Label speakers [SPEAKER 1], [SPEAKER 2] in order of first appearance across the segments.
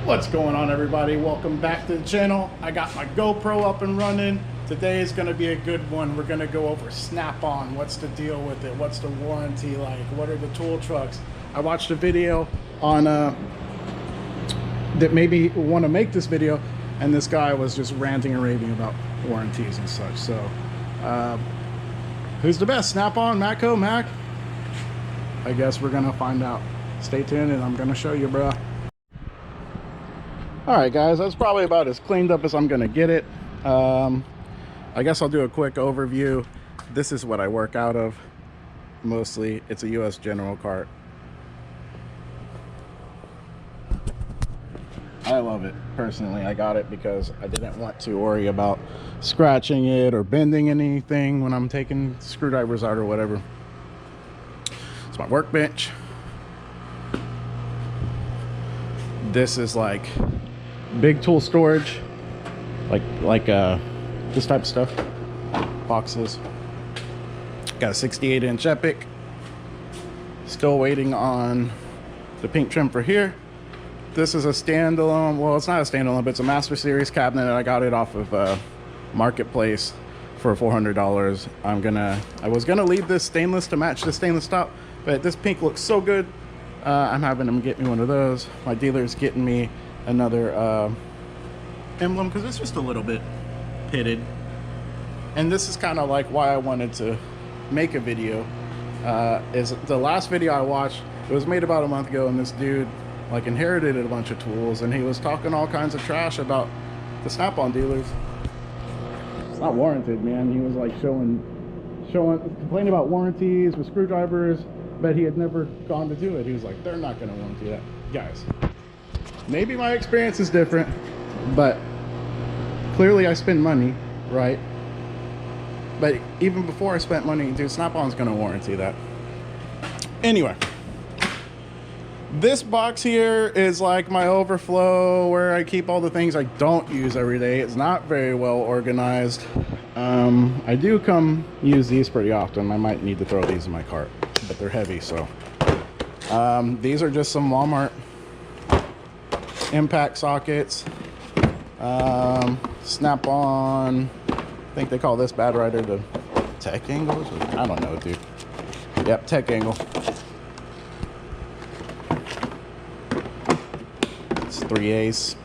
[SPEAKER 1] What's going on, everybody? Welcome back to the channel. I got my GoPro up and running. Today is going to be a good one. We're going to go over Snap-on. What's the deal with it? What's the warranty like? What are the tool trucks? I watched a video on that made me want to make this video, and this guy was just ranting and raving about warranties and such. So who's the best, Snap-on, Matco, Mac? I guess we're going to find out. Stay tuned and I'm going to show you, bro. Alright guys, that's probably about as cleaned up as I'm gonna get it. I guess I'll do a quick overview. This is what I work out of mostly. It's a US General cart. I love it personally. I got it because I didn't want to worry about scratching it or bending anything when I'm taking screwdrivers out or whatever. It's my workbench. This is like big tool storage, like this type of stuff. Boxes. Got a 68-inch Epic. Still waiting on the pink trim for here. This is a standalone, well, it's not a standalone, but it's a Master Series cabinet. I got it off of Marketplace for $400. I was gonna leave this stainless to match the stainless top, but this pink looks so good. I'm having them get me one of those. My dealer's getting me another emblem because it's just a little bit pitted. And this is kind of like why I wanted to make a video. Is the last video I watched, it was made about a month ago, and this dude like inherited a bunch of tools, and he was talking all kinds of trash about the Snap-on dealers. It's not warranted, man. He was like complaining about warranties with screwdrivers, but he had never gone to do it. He was like, they're not going to warranty that. Guys, maybe my experience is different, but clearly I spend money, right? But even before I spent money, dude, Snap-on's going to warranty that. Anyway, this box here is like my overflow where I keep all the things I don't use every day. It's not very well organized. I do come use these pretty often. I might need to throw these in my cart, but they're heavy, so these are just some Walmart impact sockets. Snap-on, I think they call this bad rider the tech angles. I don't know, dude. Yep, tech angle. It's 3/8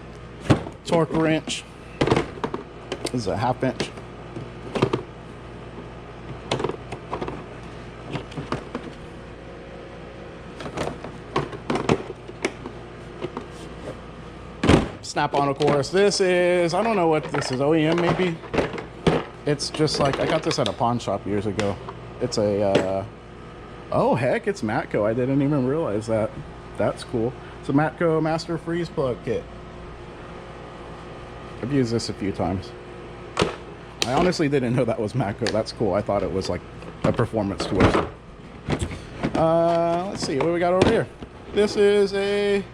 [SPEAKER 1] torque wrench. This is a 1/2 inch. Snap-on, of course. This is, I don't know what this is, OEM maybe? It's just like, I got this at a pawn shop years ago. It's a, oh heck, it's Matco. I didn't even realize that. That's cool. It's a Matco Master Freeze Plug Kit. I've used this a few times. I honestly didn't know that was Matco. That's cool. I thought it was like a performance twist. Let's see, what do we got over here? This is a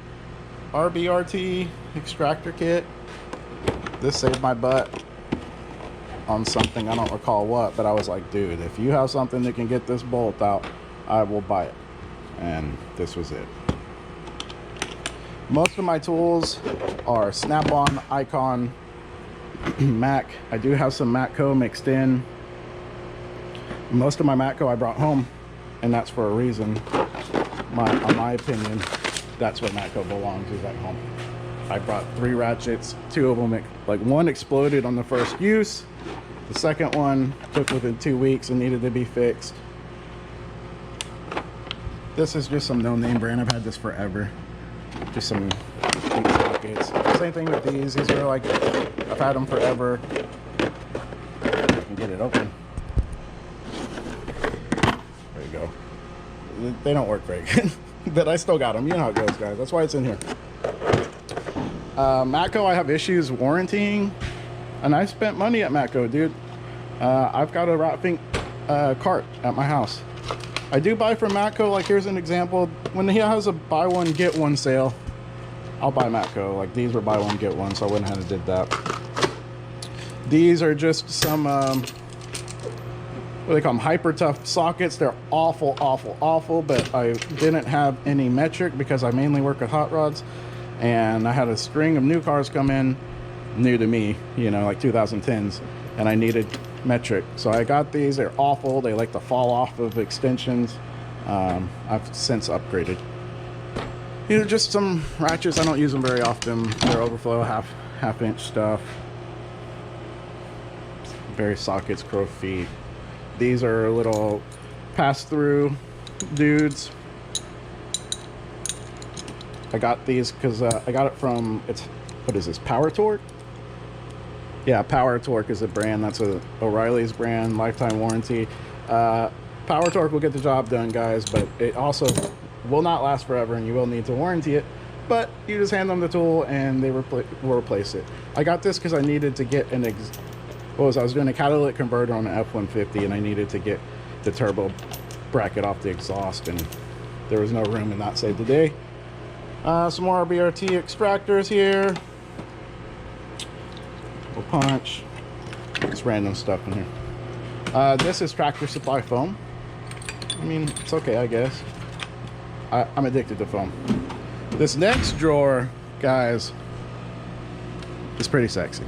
[SPEAKER 1] RBRT extractor kit. This saved my butt on something, I don't recall what, but I was like, dude, if you have something that can get this bolt out, I will buy it. And this was it. Most of my tools are Snap-on, Icon, Mac. I do have some Matco mixed in. Most of my Matco I brought home, and that's for a reason. In my opinion, that's what Matco belongs, is at home. I brought 3 ratchets, 2 of them, like one exploded on the first use. The second one took within 2 weeks and needed to be fixed. This is just some no-name brand. I've had this forever. Just some sockets. Same thing with these. These are like, I've had them forever. You can get it open. There you go. They don't work very good. But I still got them. You know how it goes, guys. That's why it's in here. Matco, I have issues warrantying, and I spent money at Matco, dude. I've got a wrapping cart at my house. I do buy from Matco. Like, here's an example. When he has a buy one get one sale, I'll buy Matco. Like, these were buy one get one, so I went ahead and did that. These are just some what they call them, hyper tough sockets. They're awful, but I didn't have any metric because I mainly work with hot rods. and I had a string of new cars come in, new to me, you know, like 2010s, and I needed metric. So I got these. They're awful. They like to fall off of extensions. I've since upgraded. These are just some ratchets. I don't use them very often. They're overflow half inch stuff. Various sockets, crow feet. These are little pass-through dudes. I got these because I got it from, what is this, Power Torque? Yeah, Power Torque is a brand. That's a O'Reilly's brand, lifetime warranty. Power Torque will get the job done, guys, but it also will not last forever, and you will need to warranty it. But you just hand them the tool, and they will replace it. I got this because I needed to get an I was doing a catalytic converter on an F-150, and I needed to get the turbo bracket off the exhaust, and there was no room in that save the day. Some more BRT extractors here. A punch. Just random stuff in here. This is Tractor Supply foam. I mean, it's okay, I guess. I'm addicted to foam. This next drawer, guys, is pretty sexy.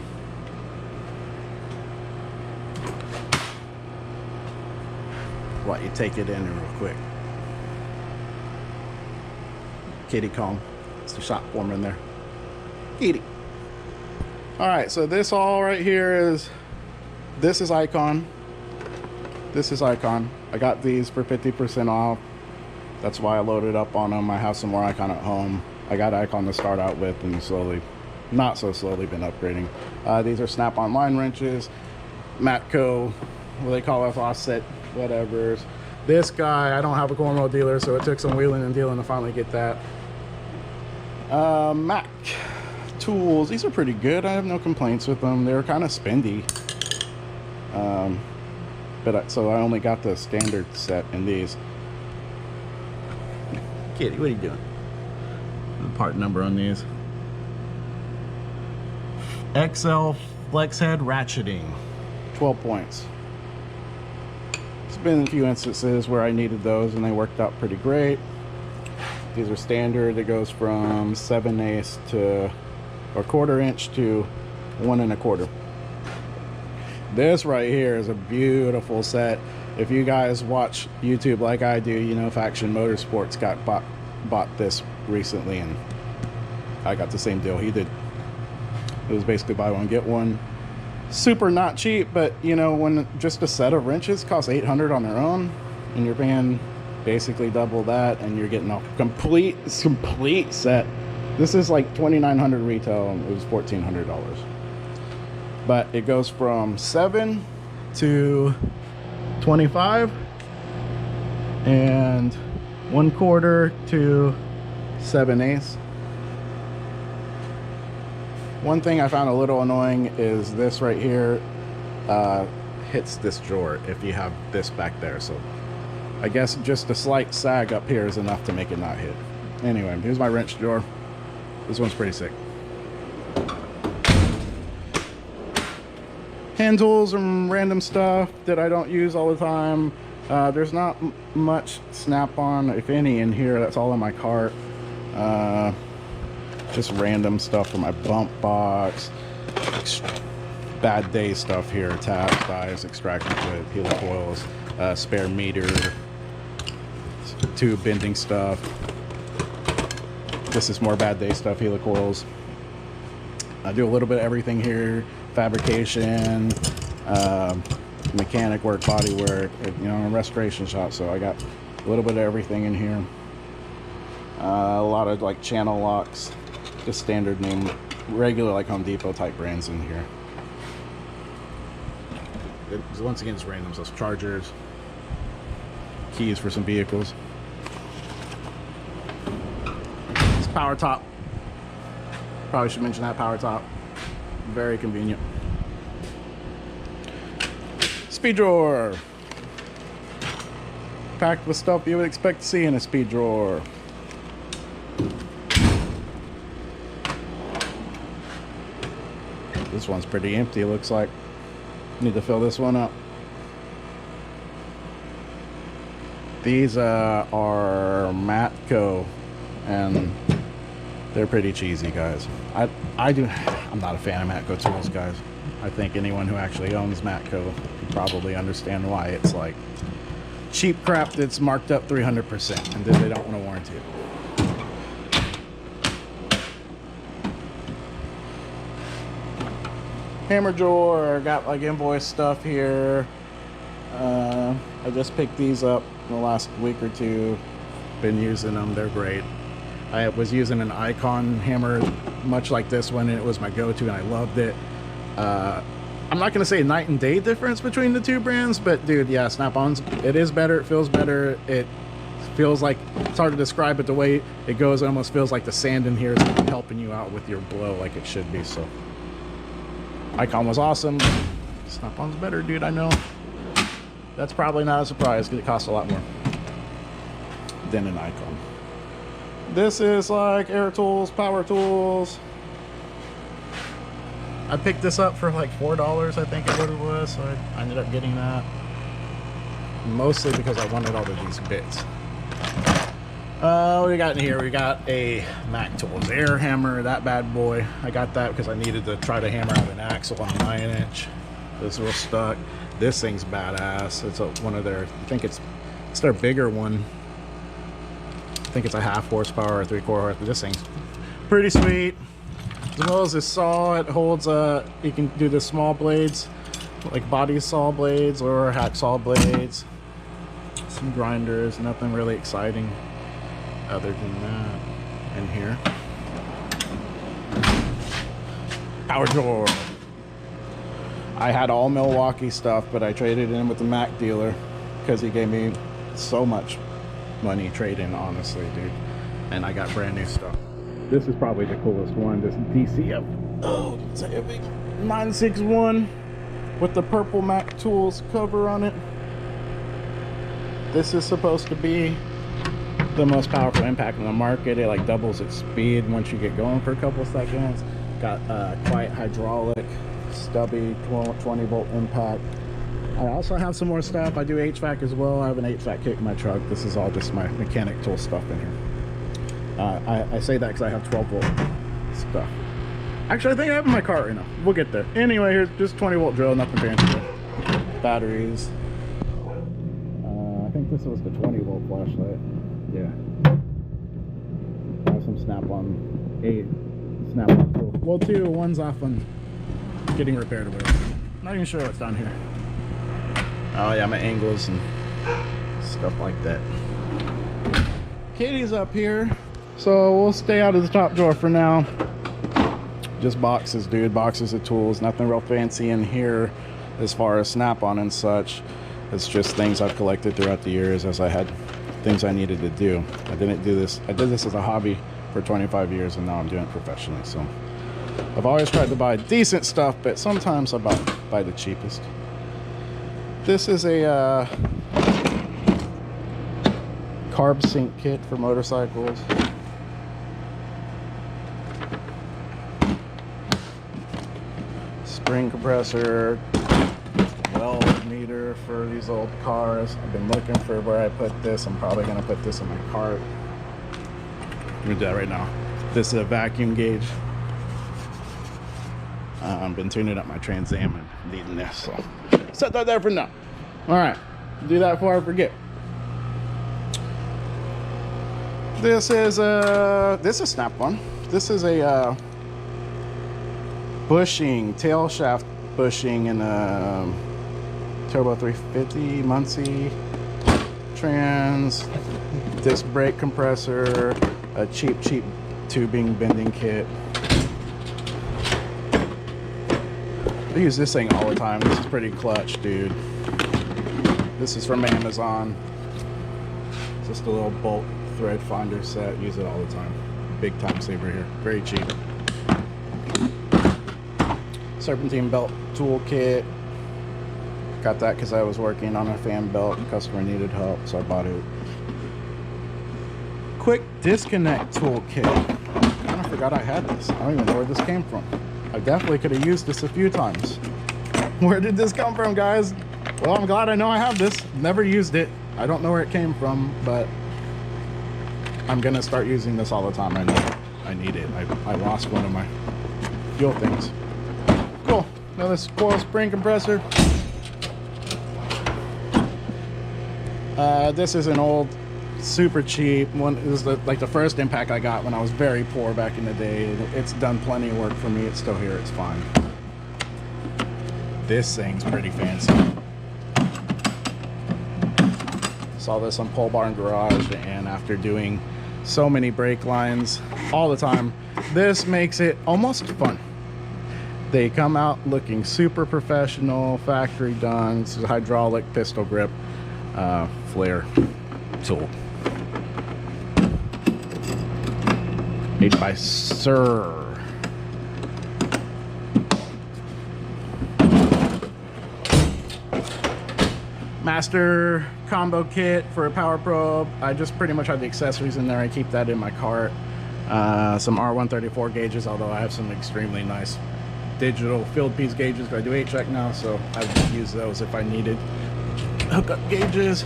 [SPEAKER 1] What, you take it in real quick. Kitty comb. It's the shop form in there. Kitty. Alright, so this all right here is, this is Icon. This is Icon. I got these for 50% off. That's why I loaded up on them. I have some more Icon at home. I got Icon to start out with, and slowly, not so slowly, been upgrading. These are Snap-on line wrenches. Matco, what they call it, offset whatevers. This guy, I don't have a cornrow dealer, so it took some wheeling and dealing to finally get that. Mac tools, these are pretty good. I have no complaints with them. They're kind of spendy, so I only got the standard set in these. Kitty, what are you doing? The part number on these. XL flex head ratcheting, 12 points. There's been a few instances where I needed those and they worked out pretty great. These are standard. It goes from 7/8 to, or 1/4 inch to 1 1/4. This right here is a beautiful set. If you guys watch YouTube like I do, you know Faction Motorsports bought this recently, and I got the same deal he did. It was basically buy one get one. Super not cheap, but you know, when just a set of wrenches costs $800 on their own, and you're paying basically double that, and you're getting a complete set. This is like $2,900 retail, and it was $1,400. But it goes from 7 to 25 and 1/4 to 7/8. One thing I found a little annoying is this right here hits this drawer if you have this back there. So I guess just a slight sag up here is enough to make it not hit. Anyway, here's my wrench drawer. This one's pretty sick. Hand tools and random stuff that I don't use all the time. There's not much Snap-on, if any, in here. That's all in my cart. Just random stuff for my bump box. Bad day stuff here. Taps, dies, extraction fluid, helicoils, spare meter, tube bending stuff. This is more bad day stuff, helicoils. I do a little bit of everything here. Fabrication, mechanic work, body work, you know, a restoration shop. So I got a little bit of everything in here. A lot of like channel locks, just standard name, regular like Home Depot type brands in here. Once again, it's random. So it's chargers, keys for some vehicles. It's power top. Probably should mention that, power top. Very convenient. Speed drawer. Packed with stuff you would expect to see in a speed drawer. This one's pretty empty, it looks like. Need to fill this one up. These are Matco, and They're pretty cheesy, guys. I'm not a fan of Matco tools, guys. I think anyone who actually owns Matco can probably understand why. It's like cheap crap that's marked up 300% and then they don't want to warranty it. Hammer drawer, got like invoice stuff here. I just picked these up in the last week or two. Been using them, they're great. I was using an Icon hammer much like this one, and it was my go-to and I loved it. I'm not gonna say night and day difference between the two brands, but dude, yeah, Snap-on's, it is better, it feels better. It feels like, it's hard to describe, but the way it goes, it almost feels like the sand in here is helping you out with your blow like it should be. So Icon was awesome. Snap-on's better, dude, I know. That's probably not a surprise because it costs a lot more than an Icon. This is like air tools, power tools. I picked this up for like $4, I think is what it was, so I ended up getting that. Mostly because I wanted all of these bits. What do we got in here? We got a Mac Tools air hammer, that bad boy. I got that because I needed to try to hammer out an axle on a 9-inch. This was stuck. This thing's badass. It's one of their, I think it's their bigger one. I think it's a 1/2 horsepower or 3/4 horsepower. This thing's pretty sweet. As well as this saw, it holds you can do the small blades, like body saw blades or hacksaw blades. Some grinders, nothing really exciting other than that in here. Power drawer. I had all Milwaukee stuff, but I traded in with the Mac dealer because he gave me so much money trade-in, honestly, dude. And I got brand new stuff. This is probably the coolest one, this DCF. Oh, it's a heavy 961 with the purple Mac Tools cover on it. This is supposed to be the most powerful impact in the market. It like doubles its speed once you get going for a couple of seconds. Got quiet hydraulic, stubby 20 volt impact. I also have some more stuff. I do HVAC as well. I have an HVAC kit in my truck. This is all just my mechanic tool stuff in here. I say that because I have 12 volt stuff. Actually, I think I have in my car right now. We'll get there. Anyway, here's just 20 volt drill, nothing fancy. Batteries. I think this was the 20 volt flashlight. Yeah. I have some Snap-on 8. Snap-on tool. Well, 2. One's off on getting repaired or whatever. Not even sure what's down here. Oh yeah, my angles and stuff like that. Kitty's up here. So we'll stay out of the top drawer for now. Just boxes, dude. Boxes of tools. Nothing real fancy in here as far as Snap-on and such. It's just things I've collected throughout the years as I had things I needed to do. I didn't do this. I did this as a hobby for 25 years and now I'm doing it professionally. So I've always tried to buy decent stuff, but sometimes I buy the cheapest. This is a carb sync kit for motorcycles. Spring compressor, weld meter for these old cars. I've been looking for where I put this. I'm probably gonna put this in my cart. I'm gonna do that right now. This is a vacuum gauge. I've been tuning up my Trans Am and needing this, so set that there for now. All right, do that before I forget. This is Snap-on. This is a bushing, tail shaft bushing in a Turbo 350 Muncie trans, disc brake compressor, a cheap tubing bending kit. I use this thing all the time. This is pretty clutch, dude. This is from Amazon. It's just a little bolt thread finder set. Use it all the time. Big time saver here. Very cheap. Serpentine belt toolkit. Got that because I was working on a fan belt and customer needed help, so I bought it. Quick disconnect toolkit. I kind of forgot I had this. I don't even know where this came from. I definitely could have used this a few times. Where did this come from, guys? Well, I'm glad I know I have this. Never used it. I don't know where it came from, but I'm gonna start using this all the time. I I need it. I lost one of my fuel things. Cool. Now this coil spring compressor. This is an old, super cheap one. It was like the first impact I got when I was very poor back in the day. It's done plenty of work for me. It's still here. It's fine. This thing's pretty fancy. Saw this on Pole Barn Garage, and after doing so many brake lines all the time, this makes it almost fun. They come out looking super professional, factory done. This is a hydraulic pistol grip flare tool made by Sir. Master combo kit for a power probe. I just pretty much have the accessories in there. I keep that in my cart. Some R134 gauges, although I have some extremely nice digital field piece gauges, but I do HVAC now, so I would use those if I needed hookup gauges.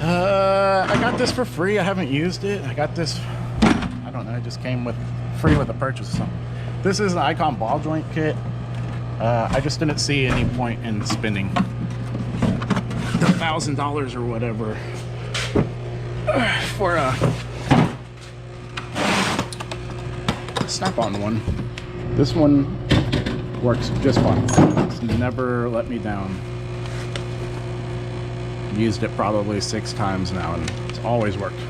[SPEAKER 1] I got this for free. I haven't used it. I got this, I don't know, it just came with free with a purchase or something. This is an Icon ball joint kit. I just didn't see any point in spending the $1,000 or whatever for a Snap-on one. This one works just fine. It's never let me down. Used it probably 6 times now, and it's always worked.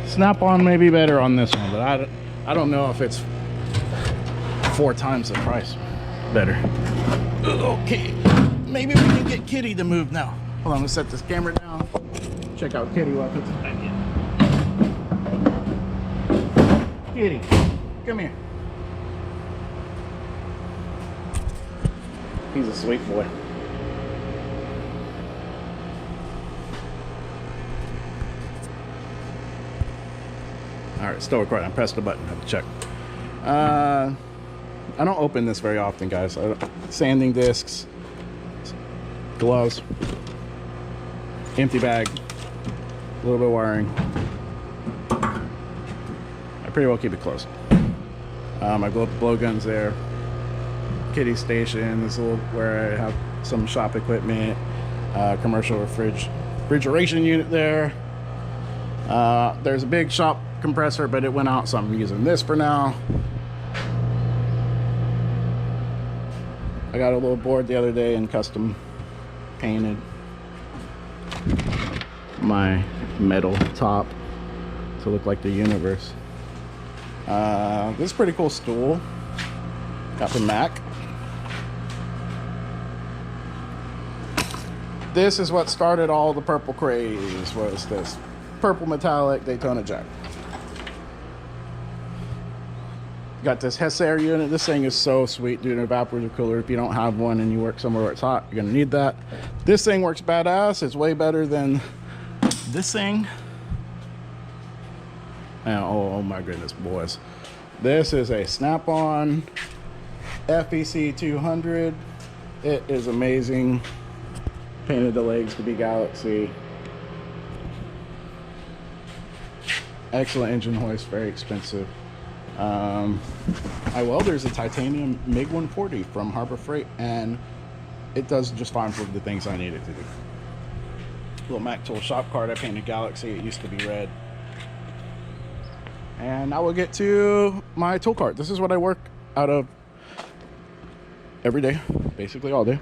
[SPEAKER 1] Snap-on may be better on this one, but I don't know if it's 4 times the price better. Okay, maybe we can get Kitty to move now. Hold on, let's set this camera down. Check out Kitty while I put this back in. Kitty, come here. He's a sweet boy. Alright, still recording. I pressed the button. I have to check. I don't open this very often, guys. Sanding discs, gloves, empty bag, a little bit of wiring. I pretty well keep it closed. My blow guns there. Kitty station. This little where I have some shop equipment. Commercial refrigeration unit there. There's a big shop compressor, but it went out, so I'm using this for now. I got a little board the other day and custom painted my metal top to look like the universe. This is a pretty cool stool. Got from Mac. This is what started all the purple craze, was this purple metallic Daytona jack. Got this Hessair unit. This thing is so sweet, dude. An evaporator cooler. If you don't have one and you work somewhere where it's hot, you're gonna need that. This thing works badass. It's way better than this thing. And oh my goodness, boys. This is a Snap-on FEC 200. It is amazing. Painted the legs to be Galaxy. Excellent engine hoist, very expensive. My welder's a titanium MiG 140 from Harbor Freight, and it does just fine for the things I need it to do. Little Mac Tool shop card. I painted Galaxy. It used to be red. And now we'll get to my tool cart. This is what I work out of every day, basically all day.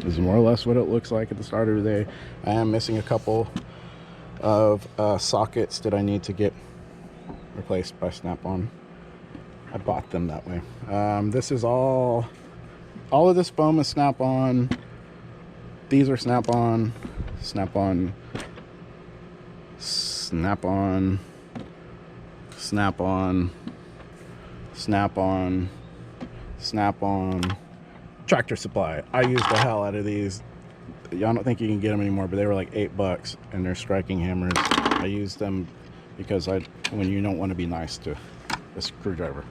[SPEAKER 1] This is more or less what it looks like at the start of the day. I am missing a couple of sockets that I need to get replaced by Snap-on. I bought them that way. This is all of this foam is Snap-on. These are Snap-on, Snap-on, Snap-on, Snap-on, Snap-on, Snap-on. Tractor Supply. I used the hell out of these. Y'all don't think you can get them anymore, but they were like $8, and they're striking hammers. I use them because when you don't want to be nice to a screwdriver.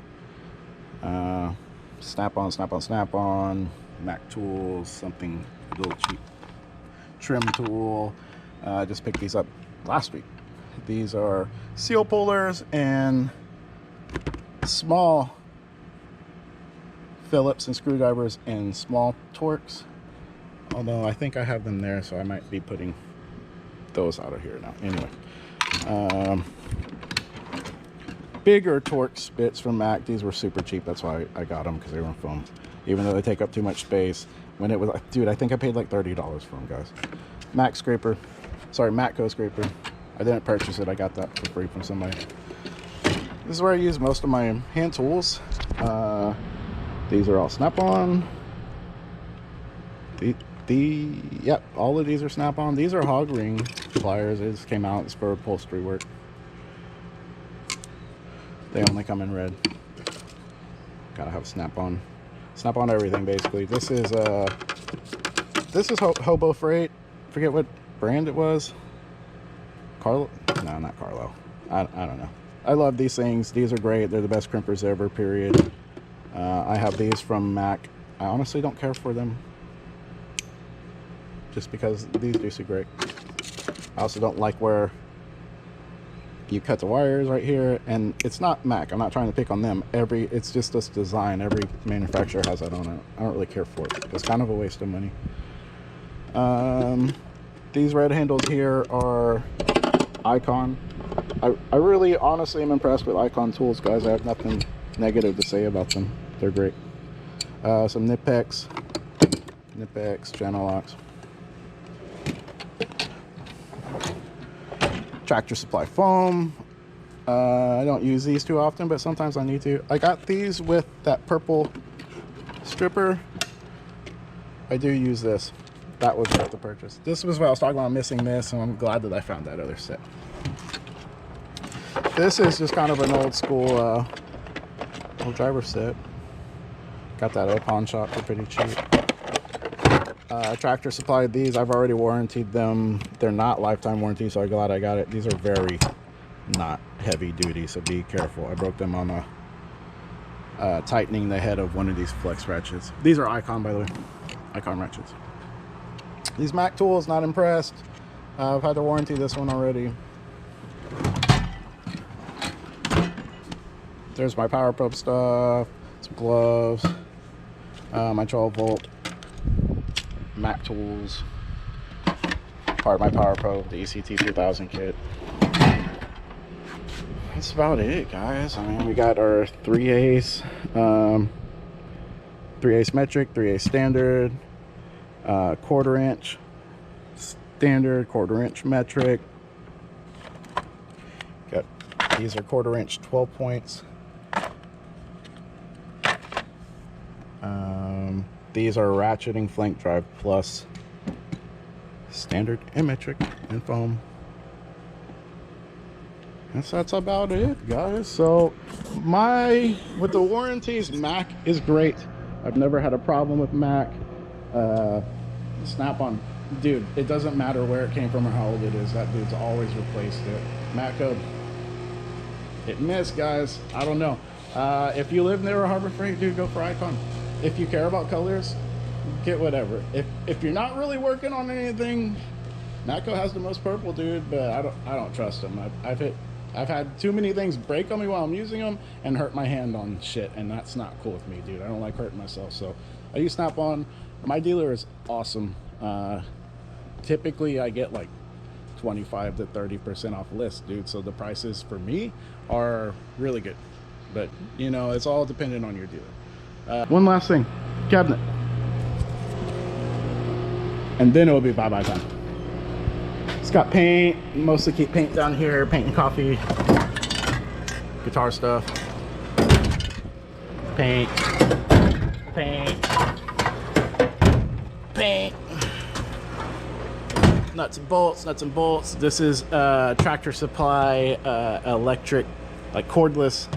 [SPEAKER 1] Snap-on, Snap-on, Snap-on, Mac Tools, something a little trim tool. I just picked these up last week. These are seal pullers and small Phillips and screwdrivers and small Torx. Although I think I have them there, so I might be putting those out of here now. Anyway, bigger Torx bits from MAC. These were super cheap. That's why I got them, because they were in foam. Even though they take up too much space. When it was, dude, I think I paid like $30 for them, guys. MAC scraper. Sorry, Matco scraper. I didn't purchase it. I got that for free from somebody. This is where I use most of my hand tools. These are all Snap-on. Yep, all of these are Snap-on. These are hog ring pliers. It just came out. It's for upholstery work. They only come in red. Gotta have Snap-on. Snap-on everything, basically. This is Hobo Freight. Forget what brand it was. Carlo? No, not Carlo. I don't know. I love these things. These are great. They're the best crimpers ever, period. I have these from MAC. I honestly don't care for them, just because these do so great. I also don't like where you cut the wires right here, and it's not MAC. I'm not trying to pick on them. It's just this design. Every manufacturer has that on it. I don't really care for it. It's kind of a waste of money. These red handles here are Icon. I really honestly am impressed with Icon tools, guys. I have nothing negative to say about them. They're great. Some Nipex channel locks. Tractor Supply foam. I don't use these too often, but sometimes I need to. I got these with that purple stripper. I do use this. That was worth the purchase. This was what I was talking about, missing this, and I'm glad that I found that other set. This is just kind of an old school old driver set. Got that at a pawn shop for pretty cheap. Tractor Supply, these I've already warranted them. They're not lifetime warranty, so I'm glad I got it. These are very not heavy duty, so be careful. I broke them on tightening the head of one of these flex ratchets. These are Icon, by the way. Icon ratchets. These MAC tools, not impressed. I've had to warranty this one already. There's my Power Probe stuff, some gloves, my 12-volt MAC tools, part of my Power Probe, the ECT 3000 kit. That's about it, guys. I mean, we got our 3/8, 3/8 metric, 3/8 standard, 1/4 inch standard, 1/4 inch metric. Got these are 1/4 inch 12 points. These are ratcheting flank drive plus standard and metric and foam. That's about it, guys. So with the warranties, MAC is great. I've never had a problem with MAC. Snap-on, dude, it doesn't matter where it came from or how old it is. That dude's always replaced it. Matco, it missed, guys. I don't know. If you live near a Harbor Freight, dude, go for Icon. If you care about colors, get whatever. If you're not really working on anything, Matco has the most purple, dude, but I don't trust them. I've had too many things break on me while I'm using them and hurt my hand on shit, and that's not cool with me, dude. I don't like hurting myself, so I use Snap-on. My dealer is awesome. Typically I get like 25 to 30% off list, dude, so the prices for me are really good, but you know, it's all dependent on your dealer. One last thing, cabinet, and then it will be bye-bye time. It's got paint, mostly keep paint down here, paint and coffee, guitar stuff, paint, nuts and bolts. This is Tractor Supply electric, like cordless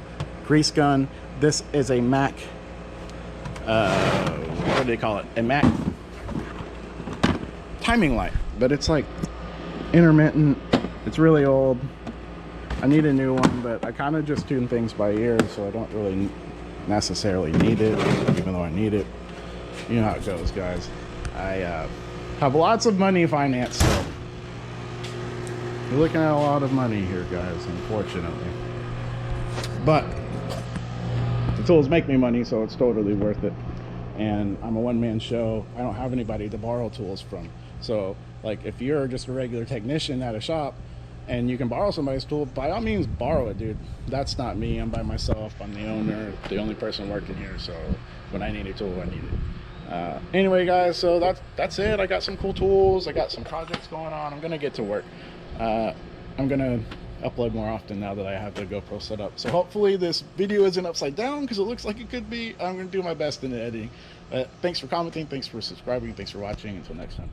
[SPEAKER 1] grease gun. This is a MAC, what do they call it? A MAC timing light, but it's like intermittent. It's really old. I need a new one, but I kind of just tune things by ear, so I don't really necessarily need it, even though I need it. You know how it goes, guys. Have lots of money financed still. You're looking at a lot of money here, guys, unfortunately. But the tools make me money, so it's totally worth it. And I'm a one-man show. I don't have anybody to borrow tools from. So, like, if you're just a regular technician at a shop and you can borrow somebody's tool, by all means, borrow it, dude. That's not me. I'm by myself. I'm the owner, the only person working here. So when I need a tool, I need it. Anyway, guys, so that's it. I got some cool tools. I got some projects going on. I'm gonna get to work. I'm gonna upload more often now that I have the GoPro set up. So hopefully this video isn't upside down, because it looks like it could be. I'm gonna do my best in the editing. Thanks for commenting, thanks for subscribing, thanks for watching. Until next time.